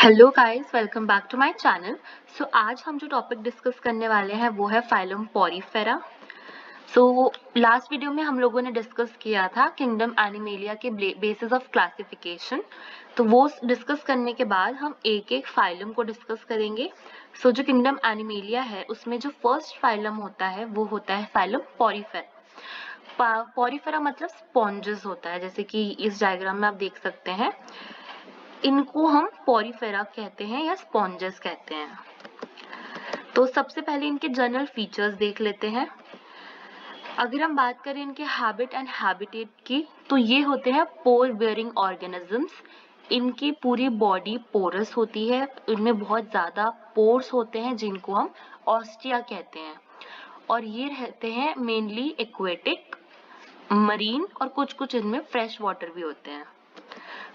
Hello guys, welcome back to my channel. So आज हम जो टॉपिक डिस्कस करने वाले हैं वो है phylum Porifera. So last video में हम लोगों ने डिस्कस किया था किंगडम एनिमेलिया के बेसिस ऑफ क्लासिफिकेशन। तो वो डिस्कस करने के बाद हम एक एक फाइलम को डिस्कस करेंगे। सो जो किंगडम एनिमेलिया है उसमें जो फर्स्ट फाइलम होता है वो होता है फाइलम पॉरीफेरा। पॉरीफेरा मतलब स्पॉन्जेस होता है, जैसे कि इस डायग्राम में आप देख सकते हैं। इनको हम पॉरीफेरा कहते हैं या स्पॉन्जेस कहते हैं। तो सबसे पहले इनके जनरल फीचर्स देख लेते हैं। अगर हम बात करें इनके हैबिट एंड हैबिटेट की, तो ये होते हैं पोर बेयरिंग ऑर्गेनिजम्स। इनकी पूरी बॉडी पोरस होती है, इनमें बहुत ज्यादा पोर्स होते हैं जिनको हम ऑस्टिया कहते हैं, और ये रहते हैं मेनली एक्वेटिक, मरीन और कुछ कुछ इनमें फ्रेश वाटर भी होते हैं।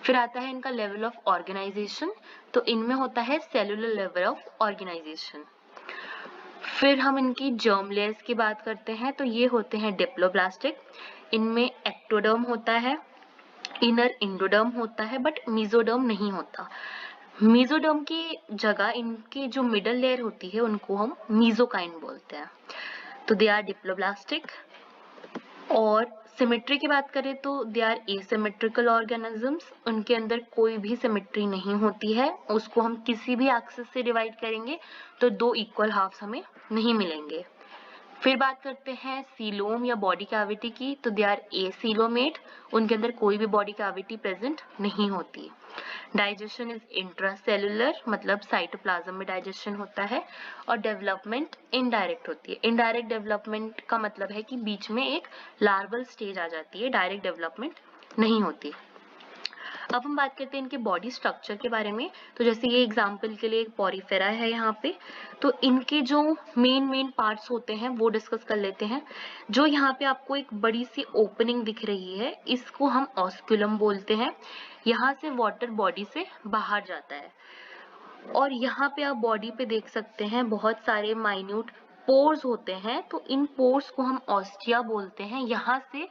फिर आता है इनका लेवल ऑफ ऑर्गेनाइजेशन, तो इनमें होता है सेलुलर लेवल ऑफ ऑर्गेनाइजेशन। फिर हम इनकी जर्म लेयर्स की बात करते हैं, तो ये होते हैं डिप्लोब्लास्टिक। इनमें एक्टोडर्म होता है, इनर इंडोडर्म होता है, बट मीजोडर्म नहीं होता। मीजोडर्म की जगह इनकी जो मिडल लेयर होती है उनको हम मीजोकाइन बोलते हैं। तो दे आर डिप्लोब्लास्टिक। और सिमेट्री की बात करें तो दे आर एसिमेट्रिकल ऑर्गेनिजम्स। उनके अंदर कोई भी सिमेट्री नहीं होती है, उसको हम किसी भी एक्सिस से डिवाइड करेंगे तो दो इक्वल हाफ्स हमें नहीं मिलेंगे। फिर बात करते हैं सीलोम या बॉडी कैविटी की, तो दे आर एसीलोमेट। उनके अंदर कोई भी बॉडी कैविटी प्रेजेंट नहीं होती। डाइजेशन इज इंट्रासेलुलर, मतलब साइटोप्लाज्म में डाइजेशन होता है। और डेवलपमेंट इनडायरेक्ट होती है। इनडायरेक्ट डेवलपमेंट का मतलब है कि बीच में एक लार्वल स्टेज आ जाती है, डायरेक्ट डेवलपमेंट नहीं होती। अब हम बात करते हैं इनके बॉडी स्ट्रक्चर के बारे में। तो जैसे ये एग्जांपल के लिए एक पॉरीफेरा है यहाँ पे, तो इनके जो मेन पार्ट्स होते हैं वो डिस्कस कर लेते हैं। जो यहाँ पे आपको एक बड़ी सी ओपनिंग दिख रही है, इसको हम ऑस्कुलम बोलते हैं। यहाँ से वाटर बॉडी से बाहर जाता है, और यहाँ पे आप बॉडी पे देख सकते हैं बहुत सारे माइन्यूट पोर्स होते हैं, तो इन पोर्स को हम ऑस्टिया बोलते हैं। यहाँ से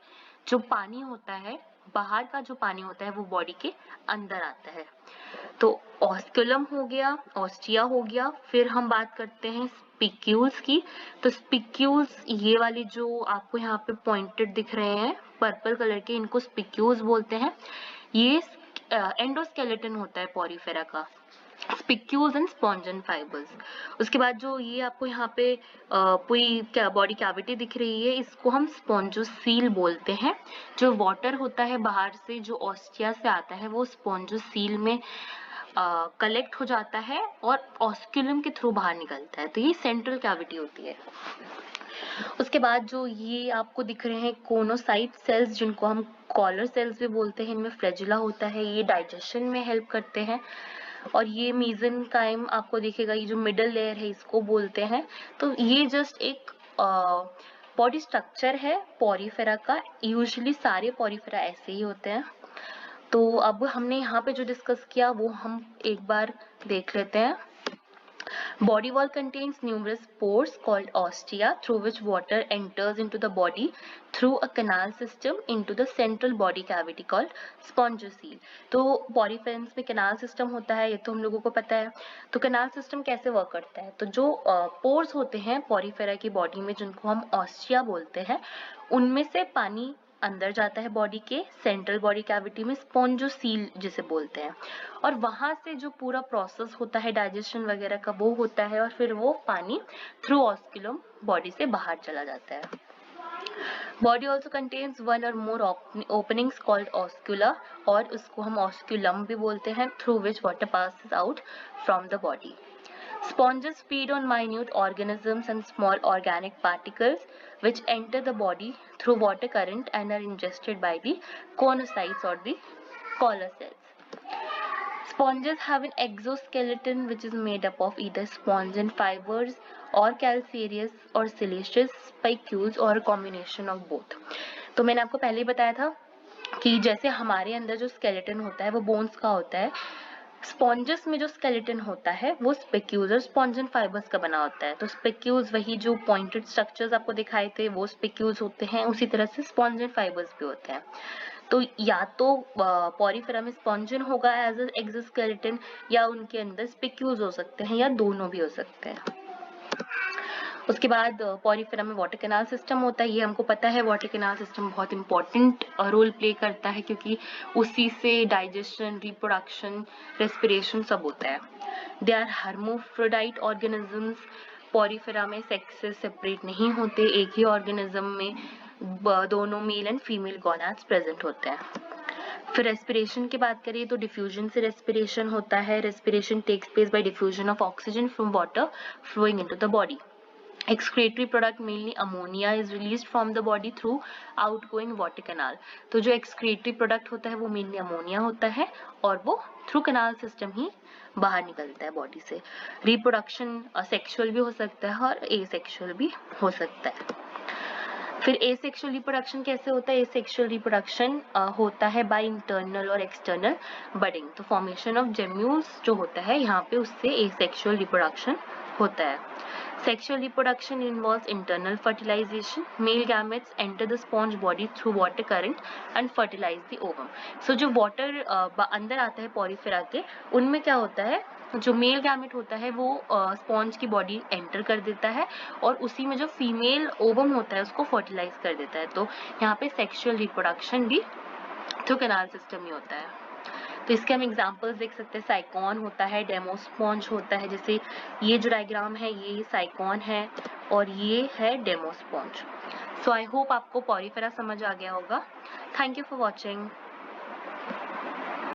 जो पानी होता है, बाहर का जो पानी होता है वो बॉडी के अंदर आता है। तो ऑस्कुलम हो गया, ऑस्टिया हो गया। फिर हम बात करते हैं स्पिक्यूल्स की। तो स्पिक्यूल्स ये वाली जो आपको यहाँ पे पॉइंटेड दिख रहे हैं पर्पल कलर के, इनको स्पिक्यूल्स बोलते हैं। ये एंडोस्केलेटन होता है पॉरीफेरा का, स्पिक्यूल्स एंड स्पॉन्जन फाइबर्स। उसके बाद जो ये आपको यहाँ पे पूरी बॉडी कैविटी दिख रही है, इसको हम स्पॉन्जोसील बोलते हैं। जो वाटर होता है बाहर से जो ऑस्टिया से आता है वो स्पॉन्जोसील में कलेक्ट हो जाता है और ऑस्कुलम के थ्रू बाहर निकलता है। तो ये सेंट्रल कैविटी होती है। उसके बाद जो ये आपको दिख रहे हैं कोनोसाइट सेल्स, जिनको हम कॉलर सेल्स भी बोलते हैं, इनमें फ्लैजिला होता है, ये डाइजेशन में हेल्प करते हैं। और ये मीजेनकाइम आपको दिखेगा, ये जो मिडल लेयर है इसको बोलते हैं। तो ये जस्ट एक बॉडी स्ट्रक्चर है पॉरीफेरा का। यूजुअली सारे पॉरीफेरा ऐसे ही होते हैं। तो अब हमने यहाँ पे जो डिस्कस किया वो हम एक बार देख लेते हैं। Body wall contains numerous pores called ostia, through which water enters into the body through a canal system into the central body cavity called spongiocele. तो पॉरीफेरेंस में कैनाल सिस्टम होता है, ये तो हम लोगों को पता है। तो कैनाल सिस्टम कैसे वर्क करता है, तो जो पोर्स होते हैं पॉरीफेरा की बॉडी में जिनको हम ऑस्टिया बोलते हैं, उनमें से पानी अंदर जाता है बॉडी के सेंट्रल बॉडी कैविटी में, स्पॉन्जोसील जिसे बोलते हैं। और वहां से जो पूरा प्रोसेस होता है डाइजेशन वगैरह का वो होता है, और फिर वो पानी थ्रू ऑस्कुलम बॉडी से बाहर चला जाता है। बॉडी ऑल्सो कंटेन्स वन और मोर ओपनिंग्स कॉल्ड ऑस्कुला, और उसको हम ऑस्कुलम भी बोलते हैं, through which water passes out from the body. Sponges feed on minute organisms and small organic particles which enter the body through water current and are ingested by the conocytes or the collar cells. Sponges have an exoskeleton which is made up of either spongin fibers or calcareous or siliceous spicules or a combination of both. तो मैंने आपको पहले ही बताया था कि जैसे हमारे अंदर जो स्केलेटन होता है वो बोन्स का होता है, स्पॉन्जेस में जो स्केलेटन होता है वो स्पिक्यूल्स और स्पॉन्जन फाइबर्स का बना होता है। तो स्पिक्यूल्स वही जो पॉइंटेड स्ट्रक्चर्स आपको दिखाए थे वो स्पिक्यूल्स होते हैं, उसी तरह से स्पॉन्जन फाइबर्स भी होते हैं। तो या तो पॉरीफेरा में स्पॉन्जिन होगा एज ए एक्सोस्केलेटन, या उनके अंदर स्पिक्यूल्स हो सकते हैं, या दोनों भी हो सकते हैं। उसके बाद पॉरीफेरा में वाटर कैनाल सिस्टम होता है। ये हमको पता है, वाटर कैनाल सिस्टम बहुत इंपॉर्टेंट रोल प्ले करता है, क्योंकि उसी से डाइजेशन, रिप्रोडक्शन, रेस्पिरेशन सब होता है। They are hermaphrodite organisms. Porifera में सेक्स से सेपरेट नहीं होते, एक ही ऑर्गेनिज्म में दोनों male and female gonads present होते हैं। फिर रेस्पिरेशन की बात करें तो डिफ्यूजन से रेस्पिरेशन होता है। Respiration takes place by diffusion of oxygen from water flowing into the body. Excretory product mainly ammonia is released from the body through outgoing water canal। तो जो excretory product होता है वो mainly ammonia होता है, और वो through canal system ही बाहर निकलता है बॉडी से। Reproduction sexual भी हो सकता है और asexual भी हो सकता है। फिर asexual reproduction कैसे होता है? asexual reproduction होता है by internal और external budding। तो formation of gemmules जो होता है यहाँ पे, उससे asexual reproduction होता है। Sexual reproduction involves internal fertilization. Male gametes enter the sponge body through water current and fertilize the ovum। So जो water अंदर आता है पॉरीफेरा के, उनमें क्या होता है, जो मेल गैमेट होता है वो स्पॉन्ज की बॉडी एंटर कर देता है, और उसी में जो फीमेल ओवम होता है उसको फर्टिलाइज कर देता है। तो यहाँ पे सेक्सुअल रिप्रोडक्शन भी थ्रू कैनाल सिस्टम ही होता है। तो इसके हम एग्जांपल्स देख सकते हैं। साइकॉन होता है, डेमोस्पॉन्ज होता है, जैसे ये जो डायग्राम है ये साइकॉन है और ये है डेमोस्पॉन्ज। सो आई होप आपको पॉरीफेरा समझ आ गया होगा। Thank you for watching.